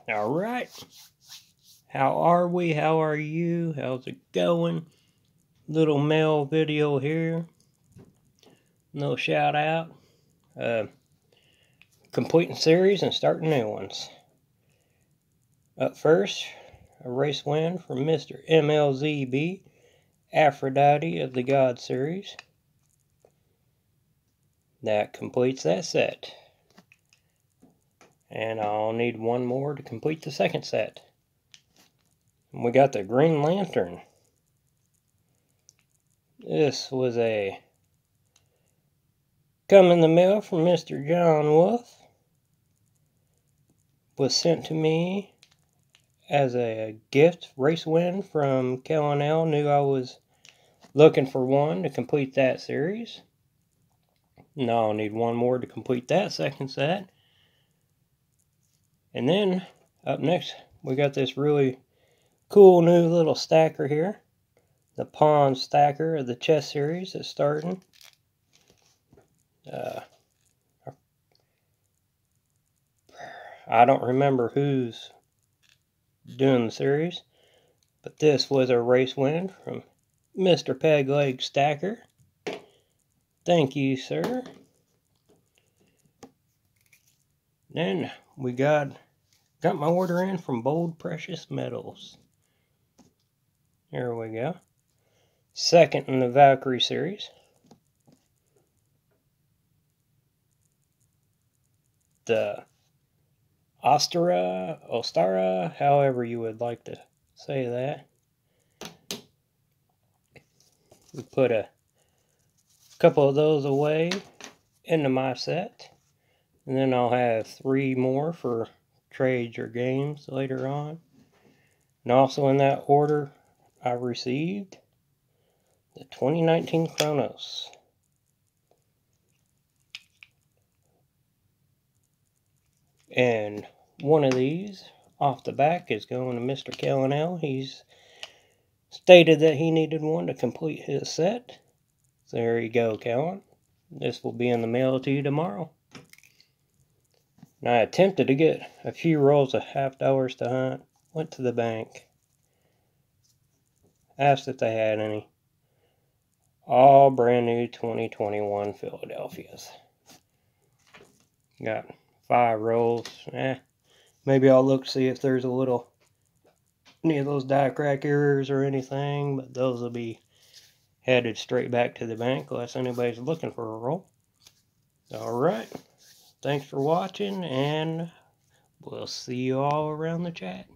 All right. How are we? How are you? How's it going? Little mail video here. No shout out. Completing series and starting new ones. Up first, a race win from Mr. MLZB, Aphrodite of the God series. That completes that set. And I'll need one more to complete the second set. We got the Green Lantern. This was a come in the mail from Mr. John Wolf. Was sent to me as a gift race win from K&L. Knew I was looking for one to complete that series. Now I'll need one more to complete that second set. And then up next we got this really cool new little stacker here. The Pawn Stacker of the chess series that's starting. I don't remember who's doing the series, but this was a race win from Mr. Pegleg Stacker. Thank you, sir. Then we got my order in from Bold Precious Metals. Here we go. Second in the Valkyrie series. The Ostara, however you would like to say that. We put a couple of those away into my set. And then I'll have 3 more for trades or games later on. And also in that order, I received the 2019 Chronos. And one of these off the back is going to Mr. K&L. He's stated that he needed one to complete his set. So there you go, Kellen. This will be in the mail to you tomorrow. And I attempted to get a few rolls of $50 to hunt. Went to the bank. Asked if they had any. All brand new 2021 Philadelphias. Got 5 rolls. Maybe I'll look to see if there's any of those die crack errors or anything, but those will be headed straight back to the bank unless anybody's looking for a roll. Alright, thanks for watching, and we'll see you all around the chat.